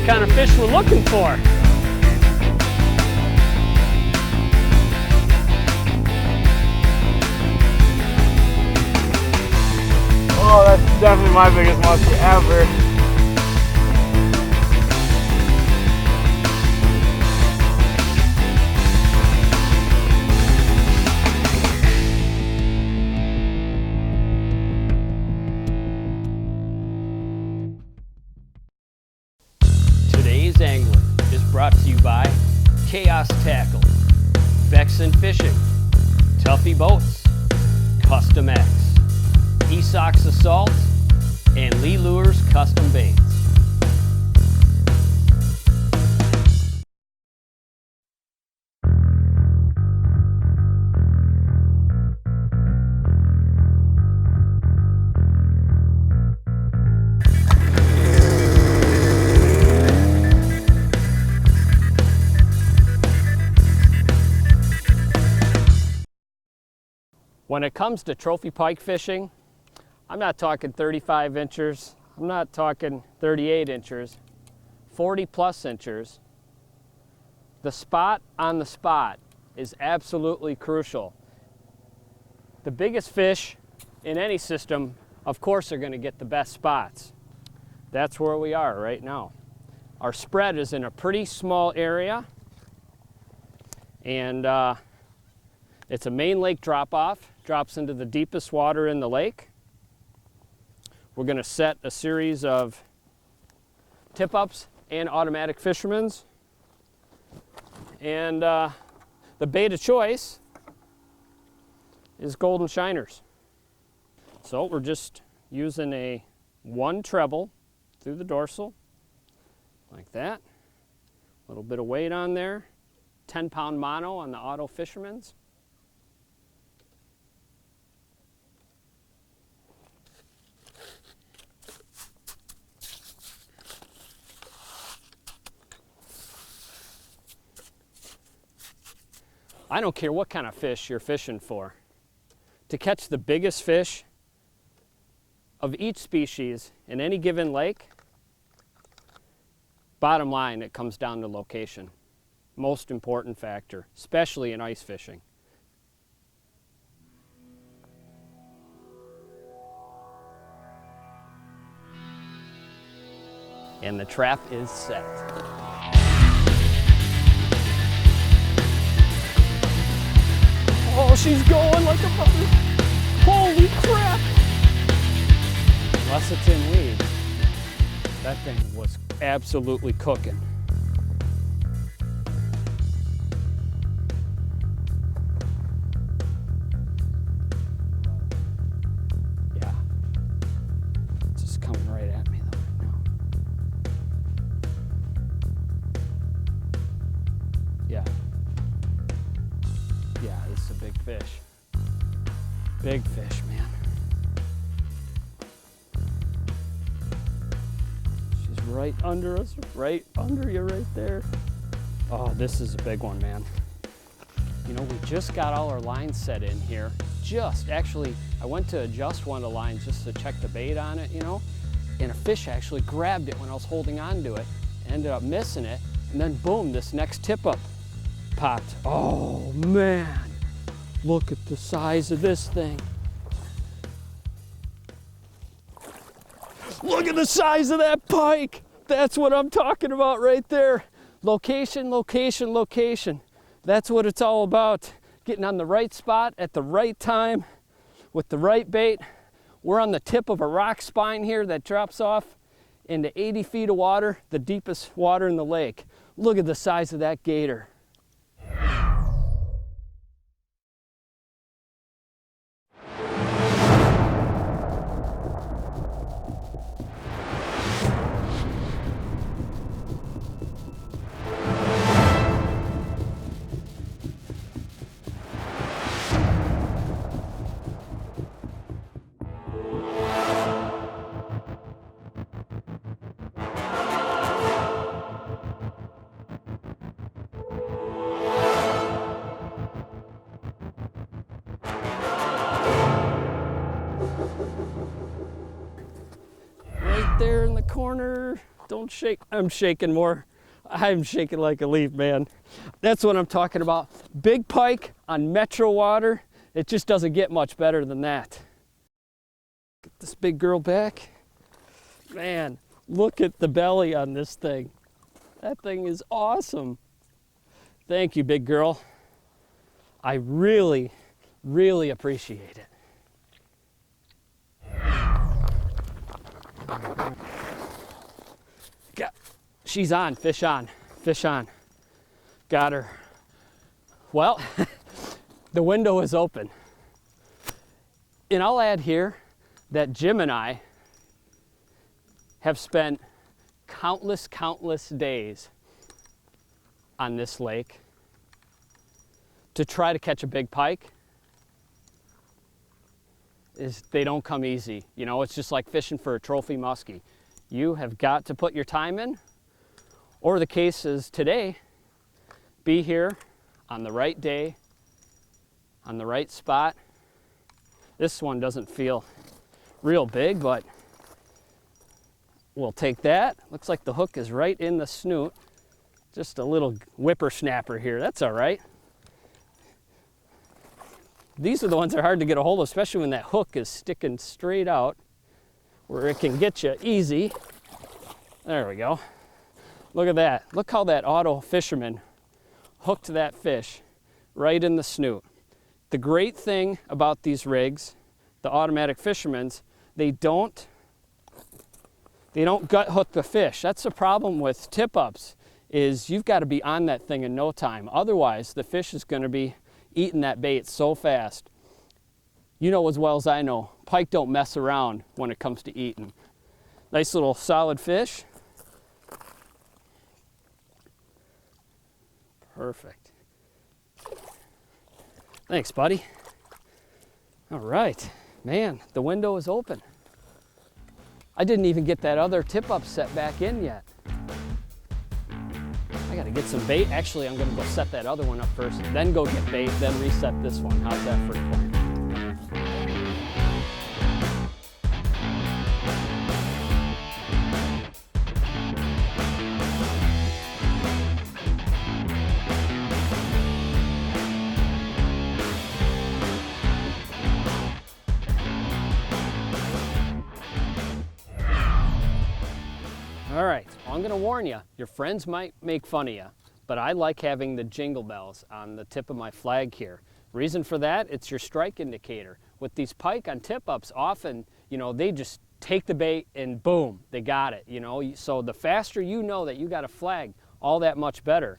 the kind of fish we're looking for. Oh, that's definitely my biggest muskie ever. Today's Angler is brought to you by Chaos Tackle, Vexen Fishing, Tuffy Boats, Custom X, Esox Assault, and Lee Lures Custom Baits. When it comes to trophy pike fishing, I'm not talking 35 inches, I'm not talking 38 inches, 40 plus inches. The spot on the spot is absolutely crucial. The biggest fish in any system, of course, are going to get the best spots. That's where we are right now. Our spread is in a pretty small area, and it's a main lake drop-off, drops into the deepest water in the lake. We're going to set a series of tip-ups and automatic fishermen's. And the bait of choice is golden shiners. So we're just using a 1 treble through the dorsal, like that. A little bit of weight on there. 10-pound mono on the auto fishermen's. I don't care what kind of fish you're fishing for. To catch the biggest fish of each species in any given lake, bottom line, it comes down to location. Most important factor, especially in ice fishing. And the trap is set. Oh, she's going like a mother. Holy crap! Unless it's in weed, that thing was absolutely cooking. Yeah. It's just coming right at me though right now. Yeah. Yeah, this is a big fish. Big fish, man. She's right under us, right under you right there. Oh, this is a big one, man. You know, we just got all our lines set in here. Actually, I went to adjust one of the lines just to check the bait on it, you know, and a fish actually grabbed it when I was holding on to it, ended up missing it, and then boom, this next tip up popped. Oh man, look at the size of this thing. Look at the size of that pike. That's what I'm talking about right there. Location, location, location. That's what it's all about. Getting on the right spot at the right time with the right bait. We're on the tip of a rock spine here that drops off into 80 feet of water, the deepest water in the lake. Look at the size of that gator. There in the corner. don't shake. I'm shaking more. I'm shaking like a leaf, man. That's what I'm talking about. Big pike on metro water. It just doesn't get much better than that. Get this big girl back. Man, look at the belly on this thing. That thing is awesome. Thank you, big girl. I really, really appreciate it. She's on, fish on, fish on. Got her. Well, the window is open. And I'll add here that Jim and I have spent countless days on this lake to try to catch a big pike. They don't come easy. You know, it's just like fishing for a trophy muskie. You have got to put your time in, or the case is today, be here on the right day, on the right spot. This one doesn't feel real big, but we'll take that. Looks like the hook is right in the snoot. Just a little whippersnapper here, that's all right. These are the ones that are hard to get a hold of, especially when that hook is sticking straight out where it can get you easy. There we go. Look at that. Look how that auto fisherman hooked that fish right in the snoot. The great thing about these rigs, the automatic fishermen's, they don't gut hook the fish. That's the problem with tip-ups, is you've got to be on that thing in no time. Otherwise, the fish is going to be eating that bait so fast. You know as well as I know, pike don't mess around when it comes to eating. Nice little solid fish. Perfect. Thanks, buddy. All right, man, the window is open. I didn't even get that other tip-up set back in yet. I gotta get some bait. Actually, I'm gonna go set that other one up first, then go get bait, then reset this one. How's that for a plan? All right, well, I'm gonna warn you, your friends might make fun of you, but I like having the jingle bells on the tip of my flag here. Reason for that, it's your strike indicator. With these pike on tip-ups, often, you know, they just take the bait and boom, they got it, you know. So the faster you know that you got a flag, all that much better.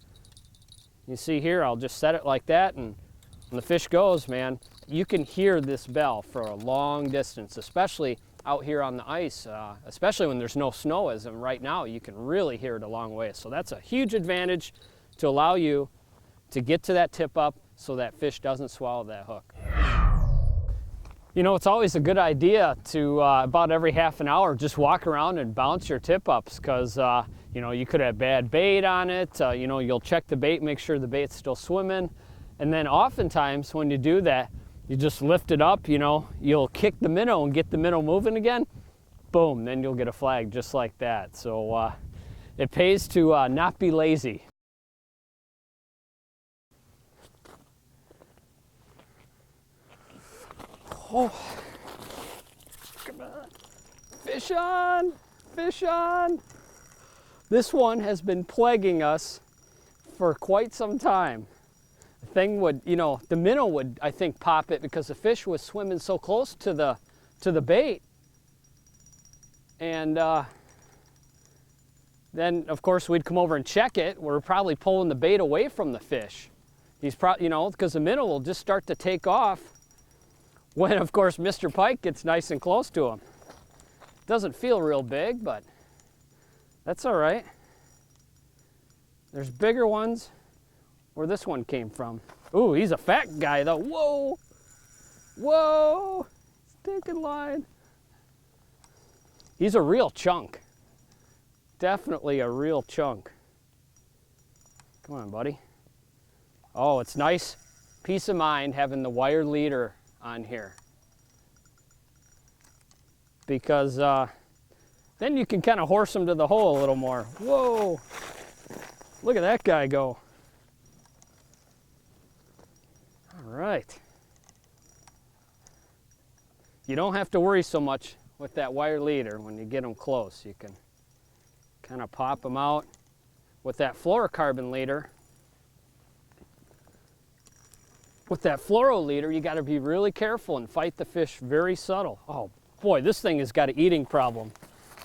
You see here, I'll just set it like that, and when the fish goes, man, you can hear this bell for a long distance, especially out here on the ice, especially when there's no snow as in right now, you can really hear it a long way. So that's a huge advantage to allow you to get to that tip up so that fish doesn't swallow that hook. You know, it's always a good idea to about every half an hour just walk around and bounce your tip ups, because you know, you could have bad bait on it. You know, you'll check the bait, make sure the bait's still swimming, and then oftentimes when you do that, you just lift it up, you know, you'll kick the minnow and get the minnow moving again, boom, then you'll get a flag just like that. So it pays to not be lazy. Oh, come on, fish on, fish on. This one has been plaguing us for quite some time. Thing would, you know, the minnow would, I think, pop it because the fish was swimming so close to the bait. And then, of course, we'd come over and check it. We're probably pulling the bait away from the fish. He's probably, you know, because the minnow will just start to take off when, of course, Mr. Pike gets nice and close to him. Doesn't feel real big, but that's all right. There's bigger ones where this one came from. Ooh, he's a fat guy though. Whoa, whoa, stinking line. He's a real chunk. Definitely a real chunk. Come on, buddy. Oh, it's nice peace of mind having the wire leader on here, because I Then you can kind of horse them to the hole a little more. Whoa, look at that guy go. All right. You don't have to worry so much with that wire leader when you get them close. You can kind of pop them out. With that fluorocarbon leader, with that fluoro leader, you got to be really careful and fight the fish very subtle. Oh boy, this thing has got an eating problem.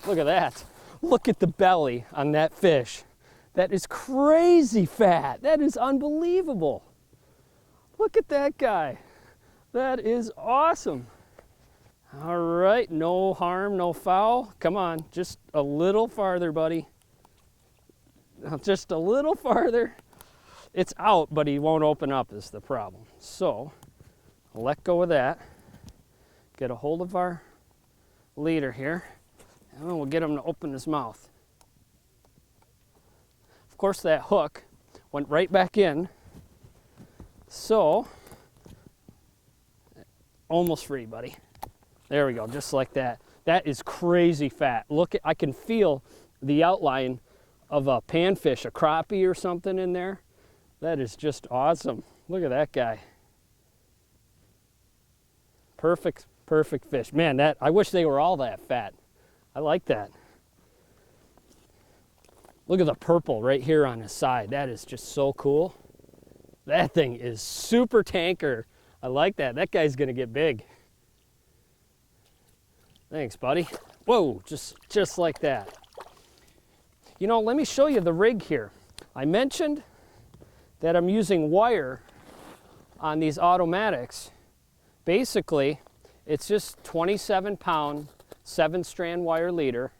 Look at that. Look at the belly on that fish. That is crazy fat. That is unbelievable. Look at that guy. That is awesome. All right, no harm, no foul. Come on, just a little farther, buddy. Just a little farther. It's out, but he won't open up is the problem. So, I'll let go of that. Get a hold of our leader here, and we'll get him to open his mouth. Of course, that hook went right back in. So, almost free, buddy. There we go, just like that. That is crazy fat. Look, I can feel the outline of a panfish, a crappie or something in there. That is just awesome. Look at that guy. Perfect, perfect fish. Man, that I wish they were all that fat. I like that. Look at the purple right here on his side. That is just so cool. That thing is super tanker. I like that. That guy's gonna get big. Thanks, buddy. Whoa, just like that. You know, let me show you the rig here. I mentioned that I'm using wire on these automatics. Basically, it's just 27-pound, 7-strand wire leader,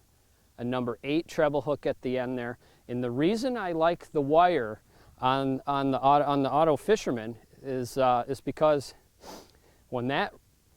a number 8 treble hook at the end there. And the reason I like the wire on the auto fisherman is because when that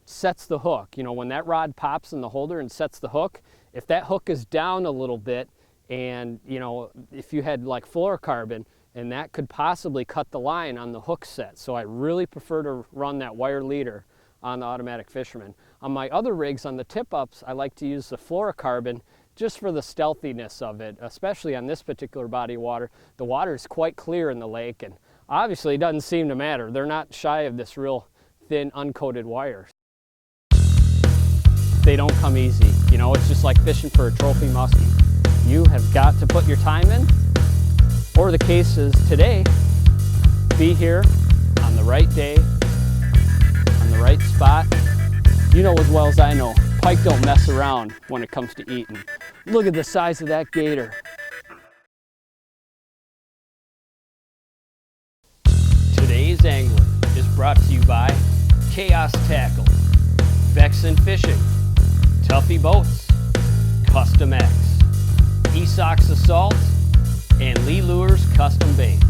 sets the hook, you know, when that rod pops in the holder and sets the hook, if that hook is down a little bit, and you know, if you had like fluorocarbon, and that could possibly cut the line on the hook set. So I really prefer to run that wire leader on the automatic fisherman. On my other rigs, on the tip-ups, I like to use the fluorocarbon just for the stealthiness of it, especially on this particular body of water. The water is quite clear in the lake, and obviously it doesn't seem to matter. They're not shy of this real thin, uncoated wire. They don't come easy. You know, it's just like fishing for a trophy muskie. You have got to put your time in, or the case is today, be here on the right day, on the right spot. You know as well as I know, pike don't mess around when it comes to eating. Look at the size of that gator. Today's Angler is brought to you by Chaos Tackle, Vexen Fishing, Tuffy Boats, Custom X, Esox Assault, and Lee Lures Custom Baits.